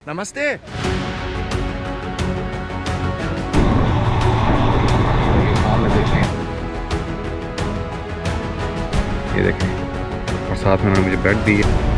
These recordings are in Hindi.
नमस्ते। सामने देखें, ये देखें, और साथ में उन्होंने मुझे बेड दी है।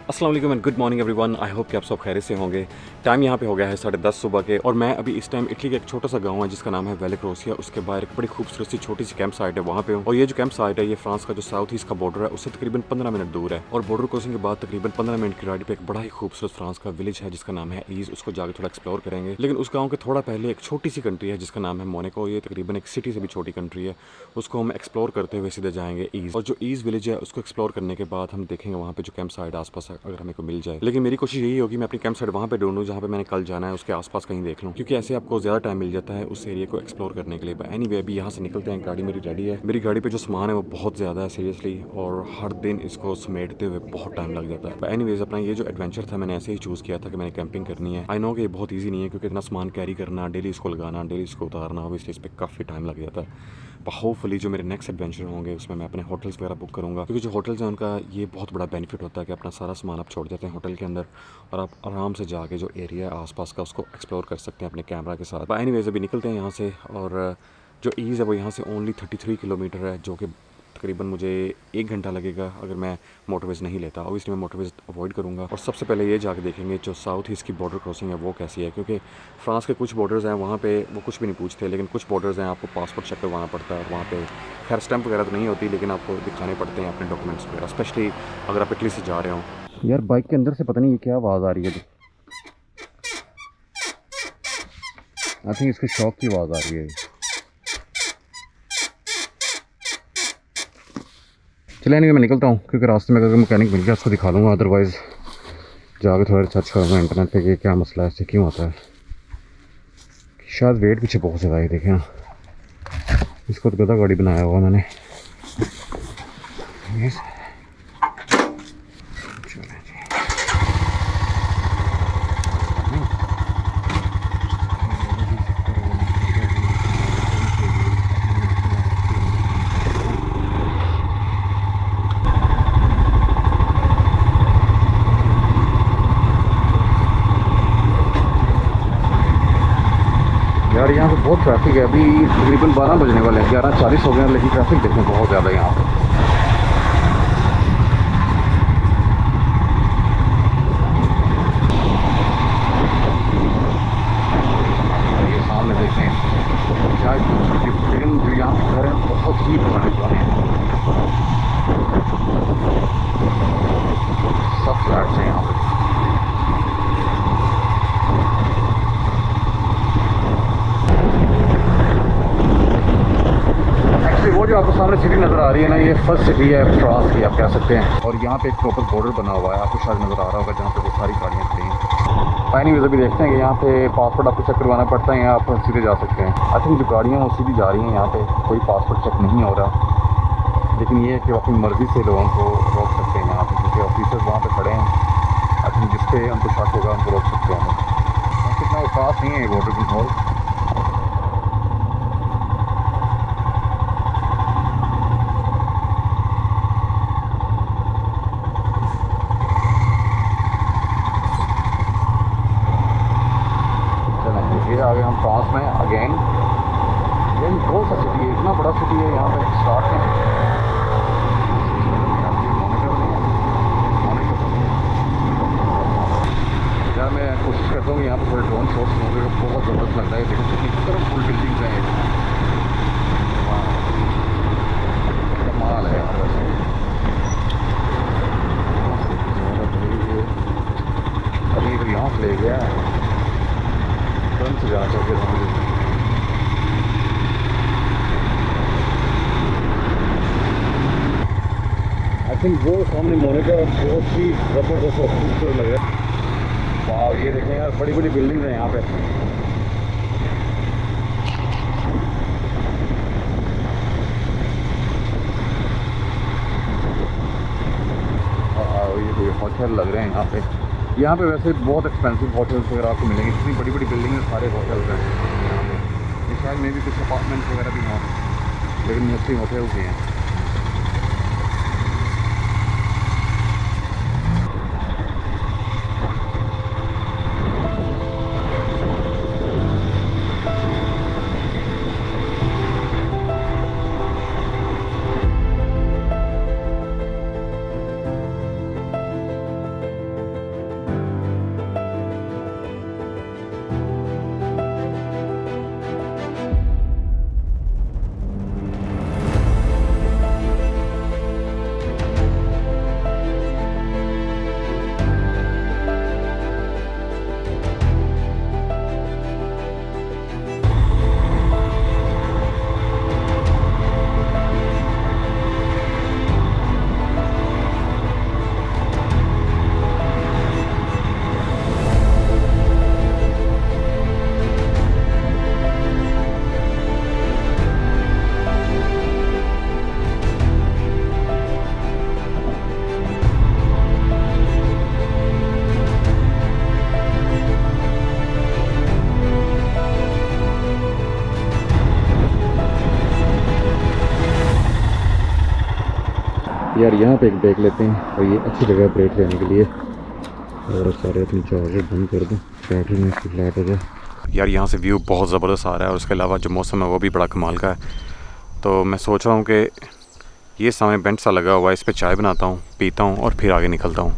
अस्सलाम वालेकुम and good morning everyone. I hope कि आप सब खैरियत से होंगे। टाइम यहाँ पे हो गया है 10:30 सुबह के, और मैं अभी इस टाइम इटली का एक छोटा सा गांव है जिसका नाम है वेलेक्रोसिया। उसके बाहर एक बड़ी खूबसूरत सी छोटी सी कैंप साइट है, वहाँ पे हूँ। और ये जो कैंप साइट है ये फ्रांस का जो साउथ ईस्ट का बॉर्डर है उससे तकरीबन 15 मिनट दूर है। और बॉर्डर क्रॉसिंग के बाद तकरीबन 15 मिनट की राइड पे एक बड़ा ही खूबसूरत फ्रांस का विलेज है जिसका नाम है ईज। उसको जाकर थोड़ा एक्सप्लोर करेंगे। लेकिन उस गाँव के थोड़ा पहले एक छोटी सी कंट्री है जिसका नाम है मोनाको। ये तकरीबन एक सिटी से भी छोटी कंट्री है, उसको हम एक्सप्लोर करते हुए सीधे जाएंगे ईज। और जो ईज विलेज है उसको एक्सप्लोर करने के बाद हम देखेंगे वहाँ पे जो कैंप साइट आसपास अगर हमें को मिल जाए। लेकिन मेरी कोशिश यही होगी मैं अपनी कैंप साइट वहाँ पे ढूंढूं जहाँ पे मैंने कल जाना है, उसके आसपास कहीं देख लूँ, क्योंकि ऐसे आपको ज़्यादा टाइम मिल जाता है उस एरिया को एक्सप्लोर करने के लिए। एनीवे अभी यहाँ से निकलते हैं, गाड़ी मेरी रेडी है। मेरी गाड़ी पे जो सामान है वो बहुत ज़्यादा है सीरियसली, और हर दिन इसको समेटते हुए बहुत टाइम लग जाता है। एनीवेज अपना ये जो एडवेंचर था मैंने ऐसे ही चूज़ किया था कि मैंने कैंपिंग करनी है। आई नो कि ये बहुत ईजी नहीं है क्योंकि इतना सामान कैरी करना, डेली इसको लगाना, डेली इसको उतारना, ऑब्वियसली इस पर काफ़ी टाइम लग जाता है। होपफुली जो मेरे नेक्स्ट एडवेंचर होंगे उसमें मैं अपने होटल्स वगैरह बुक करूँगा, क्योंकि जो होटल्स हैं उनका ये बहुत बड़ा बेनिफिट होता है कि अपना सारा सामान आप छोड़ जाते हैं होटल के अंदर और आप आराम से जाके जो एरिया है आसपास का उसको एक्सप्लोर कर सकते हैं अपने कैमरा के साथ। एनीवेज अभी निकलते हैं यहाँ से, और जो ईज़ है वो यहाँ से ओनली 33 किलोमीटर है, जो कि तकरीबन मुझे 1 घंटा लगेगा अगर मैं मोटरवेज नहीं लेता। ऑब्वियसली मैं मोटरवेज अवॉइड करूँगा। और सबसे पहले ये जाके देखेंगे जो साउथ ईस्ट की बॉर्डर क्रॉसिंग है वो कैसी है, क्योंकि फ्रांस के कुछ बॉर्डर्स हैं वहाँ पे वो कुछ भी नहीं पूछते, लेकिन कुछ बॉर्डर्स हैं आपको पासपोर्ट चेक करवाना पड़ता है। और वहाँ पे खैर स्टैंप वगैरह तो नहीं होती, लेकिन आपको दिखाने पड़ते हैं अपने डॉक्यूमेंट्स वगैरह, स्पेशली अगर आप इटली से जा रहे हो। यार बाइक के अंदर से पता नहीं ये क्या आवाज़ आ रही है, आई थिंक इसके शॉक की आवाज़ आ रही है। चले नहीं, मैं निकलता हूँ क्योंकि रास्ते में अगर मैकेनिक मिल गया उसको दिखा लूँगा, अदरवाइज़ जाके थोड़ा सर्च करूँगा इंटरनेट पे कि क्या मसला है, इससे क्यों होता है। शायद वेट पीछे बहुत ज़्यादा है, देखें ना, इसको तो गधा गाड़ी बनाया हुआ मैंने। यार यहाँ पे बहुत ट्रैफिक है, अभी तकरीबन 12 बजने वाले हैं, 11:40 हो गए हैं, लेकिन ट्रैफिक देखने बहुत ज़्यादा है यहाँ पे। ये सामने देखें क्या लेकिन जो यहाँ पे घर हैं बहुत ही पुराने हैं, सब फ्लैट्स हैं यहाँ पे। वो जो आपको सामने सिटी नज़र आ रही है ना, ये फर्स्ट सिटी है फ्रांस की, आप कह सकते हैं। और यहाँ पे एक प्रॉपर बॉर्डर बना हुआ है, आपको शायद नज़र आ रहा होगा, जहाँ पे वो सारी गाड़ियाँ खड़ी हैं। पानी वीज़ा भी देखते हैं कि यहाँ पे पासपोर्ट आपको चेक करवाना पड़ता है, यहाँ आप सीधे जा सकते हैं। आई थिंक जो गाड़ियाँ वो सीधी जा रही हैं, यहाँ पे कोई पासपोर्ट चेक नहीं हो रहा। लेकिन ये है कि वो अपनी मर्ज़ी से लोगों को रोक सकते हैं यहाँ पे, क्योंकि ऑफिसर्स वहाँ पर खड़े हैं। आई थिंक जिस पे हमको शक होगा हमको रोक सकते हैं। कितना खास नहीं है ये बॉर्डर कंट्रोल। आगे हम फ्रांस में अगेन, ये कौन सा सिटी है, इतना बड़ा सिटी है यहाँ पे स्टार्ट में। यार मैं कोशिश करता हूँ यहाँ पे थोड़े ड्रोन शॉट्स होंगे, बहुत ज़बरदस्त लग रहा है। देखो कितनी कलरफुल बिल्डिंग्स हैं, कमाल है यार। वैसे अभी तो यहाँ से ले गया से जाना चाहिए था मुझे। आई थिंक वो सामने मोनाको बहुत ही ज़बरदस्त और खूबसूरत लग रहा है। वाह ये देखें यार, बड़ी बड़ी बिल्डिंग है यहाँ पे। ये होटल लग रहे हैं यहाँ पे। यहाँ पे वैसे बहुत एक्सपेंसिव होटल्स वगैरह आपको मिलेंगे, इतनी बड़ी बड़ी बिल्डिंग में सारे होटल्स हैं यहाँ पे। ये शायद में भी कुछ अपार्टमेंट्स वगैरह भी हों, लेकिन मोस्टली होटल्स ही हैं। यार यहाँ पे एक ब्रेक लेते हैं, और ये अच्छी जगह ब्रेक लेने के लिए। और सारे अपनी चार्जर बंद कर दूँ, बैटरी में इसकी फ्लैट हो जाए। यार यहाँ से व्यू बहुत ज़बरदस्त आ रहा है, और उसके अलावा जो मौसम है वो भी बड़ा कमाल का है। तो मैं सोच रहा हूँ कि ये सामने बेंच सा लगा हुआ है, इस पर चाय बनाता हूँ, पीता हूँ और फिर आगे निकलता हूँ।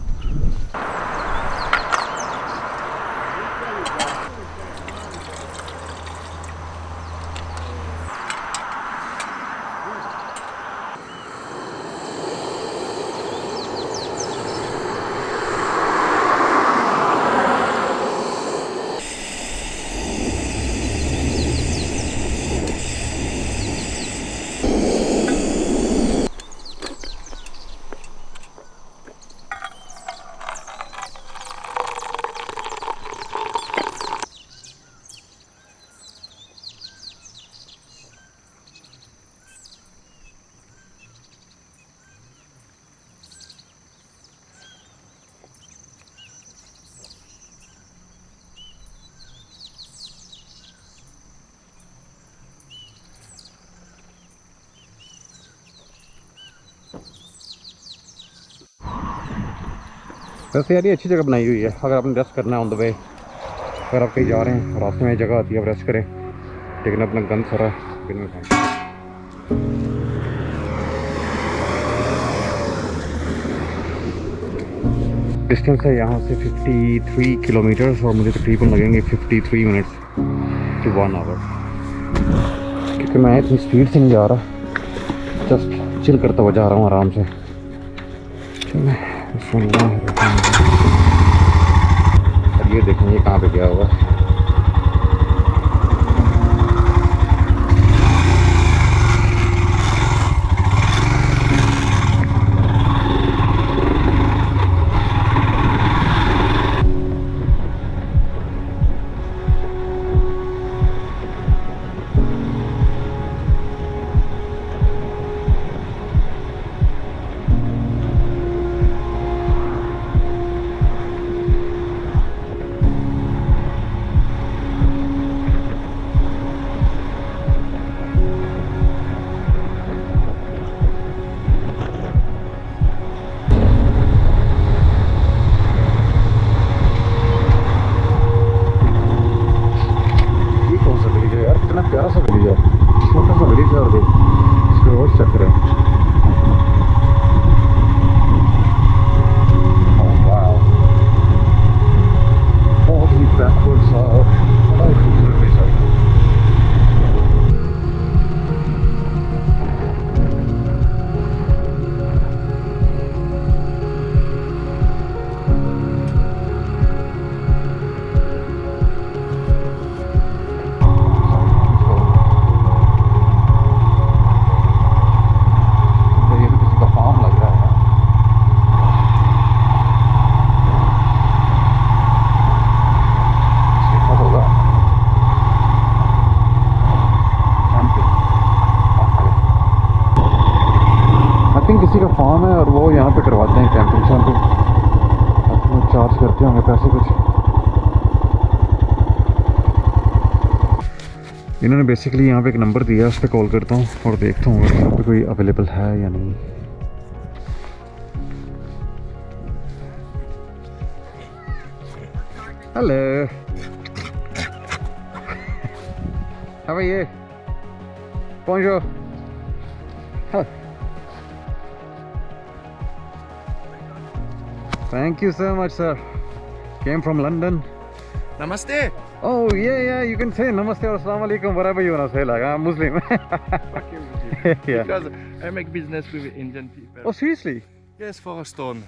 वैसे यार ये अच्छी जगह बनाई हुई है, अगर आपने रेस्ट करना है ऑन द वे, अगर आप कहीं जा रहे हैं रास्ते में जगह आती है, आप रेस्ट करें, लेकिन अपना गन सारा दिन में खाएं। डिस्टेंस है यहाँ से 53 किलोमीटर्स, और मुझे तकरीबन लगेंगे 53 मिनट्स टू 1 आवर, क्योंकि मैं इतनी स्पीड से नहीं जा रहा, जस्ट चिल करता हुआ जा रहा हूँ आराम से। और ये देखें ये कहाँ पे गया हुआ है। चार्ज करते होंगे पैसे कुछ। इन्होंने बेसिकली यहाँ पे एक नंबर दिया है, उस पर कॉल करता हूँ और देखता हूँ अगर यहाँ पे कोई अवेलेबल है या नहीं। Hello, how are you? Bonjour. Huh. Thank you so much, sir. Came from London. Namaste. Oh, yeah, you can say namaste or assalamu alaikum, whatever you want to say, like, I'm Muslim. Yeah. Because I make business with Indian people. Oh, seriously? Yes, for a stone.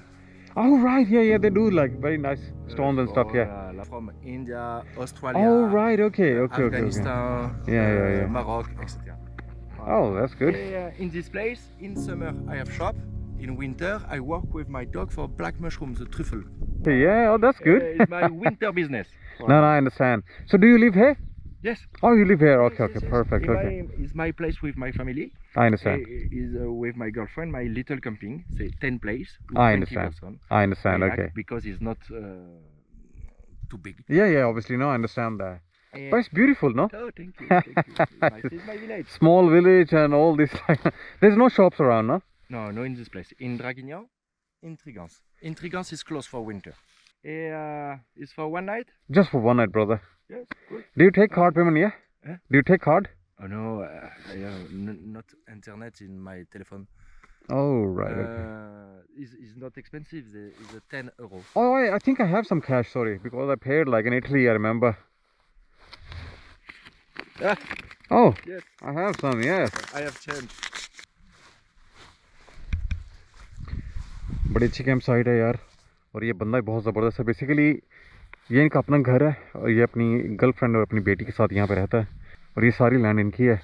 Oh, right, yeah, they do, like, very nice stones and stuff, yeah. From India, Australia. Oh, right, okay. Afghanistan, Yeah. Maroc, etc. Oh, that's good. In this place, in summer, I have shop. In winter, I work with my dog for black mushrooms, the truffle. Yeah, oh, that's good. It's my winter business. No, I understand. So, do you live here? Yes. Oh, you live here. Okay, Yes. perfect. Okay, It's my place with my family. I understand. Is with my girlfriend, my little camping. Say 10 place. With I 20 understand. person. I understand. I like Okay. because it's not too big. Yeah, obviously, no, I understand that. And- But it's beautiful, no? Oh, thank you. This is my village. Small village and all this. There's no shops around, no? No, in this place. In Draguignan, in Trigance. In Trigance is closed for winter. It's for one night. Just for one night, brother. Yes, good. Do you take card payment, yeah? Huh? Do you take card? Oh no, I have not internet in my telephone. Oh, right. Okay. It's not expensive. It's a 10 euro. Oh, I think I have some cash, sorry, because I paid like in Italy, I remember. Ah, Oh, yes, I have some, yes. I have change. बड़ी अच्छी कैंप साइट है यार, और ये बंदा बहुत ज़बरदस्त है। बेसिकली ये इनका अपना घर है और ये अपनी गर्लफ्रेंड और अपनी बेटी के साथ यहाँ पे रहता है और ये सारी लैंड इनकी है।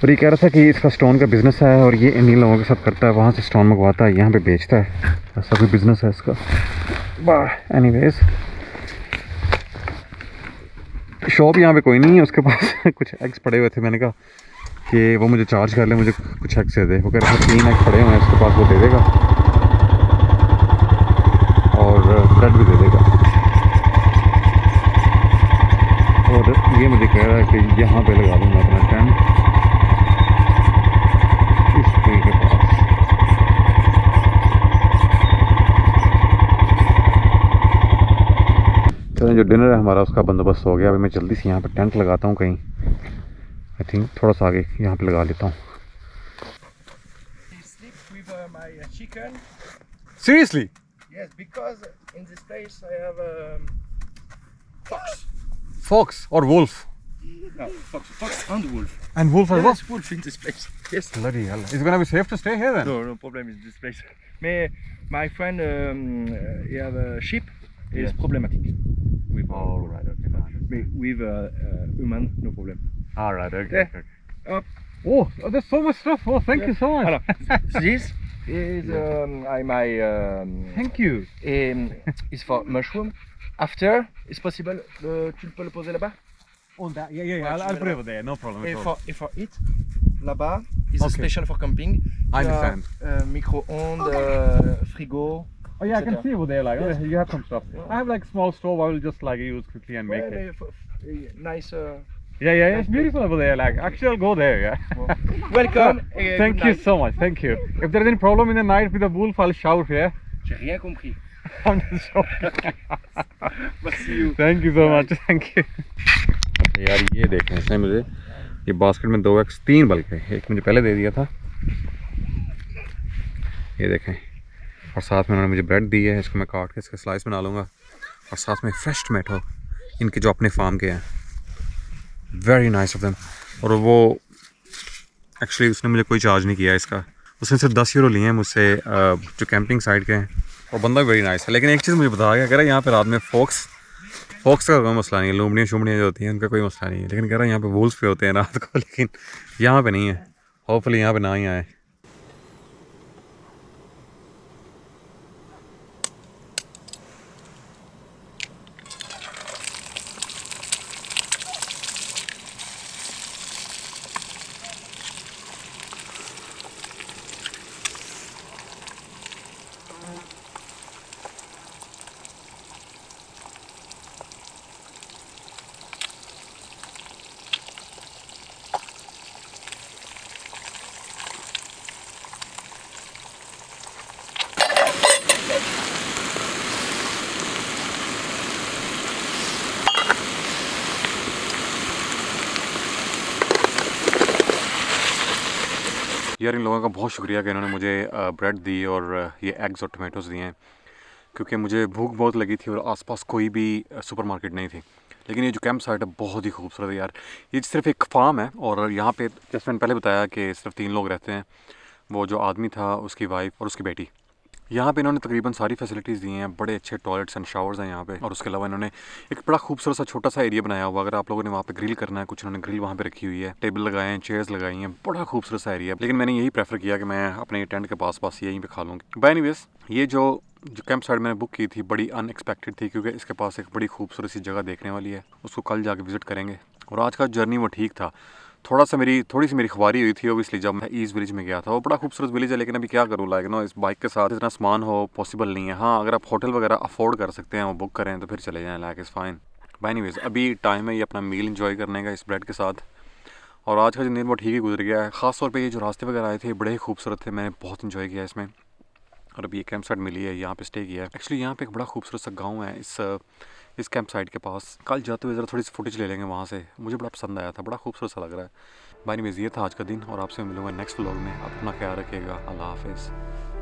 और ये कह रहा था कि इसका स्टोन का बिज़नेस है और ये इन्हीं लोगों के साथ करता है, वहाँ से स्टोन मंगवाता है, यहाँ पे बेचता है, ऐसा कोई बिज़नेस है इसका। बाह, एनीवेज शॉप यहाँ पे कोई नहीं है, उसके पास कुछ एग्स पड़े हुए थे। मैंने कहा कि वो मुझे चार्ज कर ले, मुझे कुछ एग्स दे दे। वो कह रहा था 3 एग्स पड़े हुए हैं उसके पास, वो दे देगा और ब्रेड भी दे देगा। और ये मुझे कह रहा है कि यहाँ पे लगा दूँगा अपना टेंट इस ट्री के पास। चलें, जो डिनर है हमारा उसका बंदोबस्त हो गया। अभी मैं जल्दी से यहाँ पे टेंट लगाता हूँ कहीं, आई थिंक थोड़ा सा आगे यहाँ पे लगा लेता हूँ। Sleep with my chicken. Seriously? Yes, because in this place I have fox. Fox or wolf? No, fox and wolf. And wolf as well? Yes, wolf in this place. Yes. Bloody hell. Is it gonna be safe to stay here then? No problem in this place. My friend, he have a sheep. Is Yes. problematic. With, right, okay. with human, no problem. All right, okay. Yeah. Okay. Oh, there's so much stuff. Oh, thank you so much. Alors, this is my Thank you. is for mushroom. After, it's possible. Tu peux le poser là-bas. Oh, that, yeah. I'll put it over there. No problem. Et for it, là-bas is Okay. special for camping. I Tu as, understand. micro-ondes, frigo. Oh yeah, I can etc. see over there. Like, Yes. oh, you have some stuff. I have like small stove. I will just like use quickly and make Ouais, it. mais nice. Yeah. It's beautiful over there. Like, actually, I'll go there. Yeah. Welcome. Thank you so much. Thank you. If there's any problem in the night with the wolf, I'll shout here. J'ai rien compris. I'm just joking. Merci you. Thank you so much. Thank you. यार ये देखें, इसने मुझे ये बास्केट में 2 एग्स 3 बल्कि एक मुझे पहले दे दिया था, ये देखें, और साथ में उन्होंने मुझे ब्रेड दी है। इसको मैं काट के इसके स्लाइस बना लूँगा और साथ में फ्रेश टमाटो इनके जो अपने फार्म के हैं, वेरी नाइस ऑफ देम। और वो एक्चुअली उसने मुझे कोई चार्ज नहीं किया इसका, उसने सिर्फ 10 यूरो लिए हैं मुझसे जो कैंपिंग साइड के हैं, और बंदा वेरी नाइस है। लेकिन एक चीज़ मुझे बता गया, कह रहा है यहाँ पे रात में फॉक्स का कोई मसला नहीं है, लुमड़ियाँ शुमड़ियाँ जो होती हैं उनका कोई मसला नहीं है, लेकिन कह रहा है यहाँ पे वुल्फ भी होते हैं रात को, लेकिन यहाँ पे नहीं है। होपफुली यहाँ पे ना ही आए। यार इन लोगों का बहुत शुक्रिया कि इन्होंने मुझे ब्रेड दी और ये एग्स और टमाटोज़ दिए हैं, क्योंकि मुझे भूख बहुत लगी थी और आसपास कोई भी सुपरमार्केट नहीं थी। लेकिन ये जो कैंप साइट है बहुत ही खूबसूरत है यार। ये सिर्फ एक फार्म है और यहाँ पे जैसे मैंने पहले बताया कि सिर्फ 3 लोग रहते हैं, वो जो आदमी था, उसकी वाइफ और उसकी बेटी। यहाँ पे इन्होंने तकरीबन सारी फैसिलिटीज़ दी हैं, बड़े अच्छे टॉयलेट्स एंड शावर्स हैं यहाँ पे। और उसके अलावा इन्होंने एक बड़ा खूबसूरत सा छोटा सा एरिया बनाया हुआ। अगर आप लोगों ने वहाँ पे ग्रिल करना है, कुछ इन्होंने ग्रिल वहाँ पे रखी हुई है, टेबल लगाए हैं, चेयर्स लगाई हैं, बड़ा खूबसूरत सा एरिया। लेकिन मैंने यही प्रेफर किया कि मैं अपने टेंट के पास यहीं पे खा लूँगी। बाय एनीवेज, ये जो कैंप साइट मैंने बुक की थी बड़ी अनएक्सपेक्टेड थी, क्योंकि इसके पास एक बड़ी खूबसूरत सी जगह देखने वाली है। उसको कल जाके विज़िट करेंगे। और आज का जर्नी वो ठीक था। थोड़ी सी मेरी ख्वारी हुई थी ओबियसली जब मैं ईस्ट विलेज में गया था। वो बड़ा खूबसूरत विलेज है, लेकिन अभी क्या करूँ, लाइक नो, इस बाइक के साथ इतना सामान हो पॉसिबल नहीं है। हाँ, अगर आप होटल वगैरह अफोर्ड कर सकते हैं, वो बुक करें तो फिर चले जाएँ, like is fine. Bye anyways, अभी टाइम है ये अपना मील इंजॉय करने का इस ब्रेड के साथ। और आज का जो दिन वो ठीक ही गुजर गया है। ख़ास तौर पे ये जो रास्ते वगैरह आए थे बड़े ही खूबसूरत थे, मैंने बहुत इंजॉय किया इसमें। और अभी ये कैंप साइट मिली है, यहाँ पे स्टे किया है। एक्चुअली यहाँ पे एक बड़ा खूबसूरत सा गांव है इस कैंप साइट के पास। कल जाते हुए ज़रा थोड़ी सी फुटेज ले लेंगे वहाँ से, मुझे बड़ा पसंद आया था, बड़ा खूबसूरत सा लग रहा है। बाय एनीवेज, ये था आज का दिन और आपसे मिलूंगा नेक्स्ट व्लॉग में। आप अपना ख्याल रखिएगा। अल्लाह हाफिज़।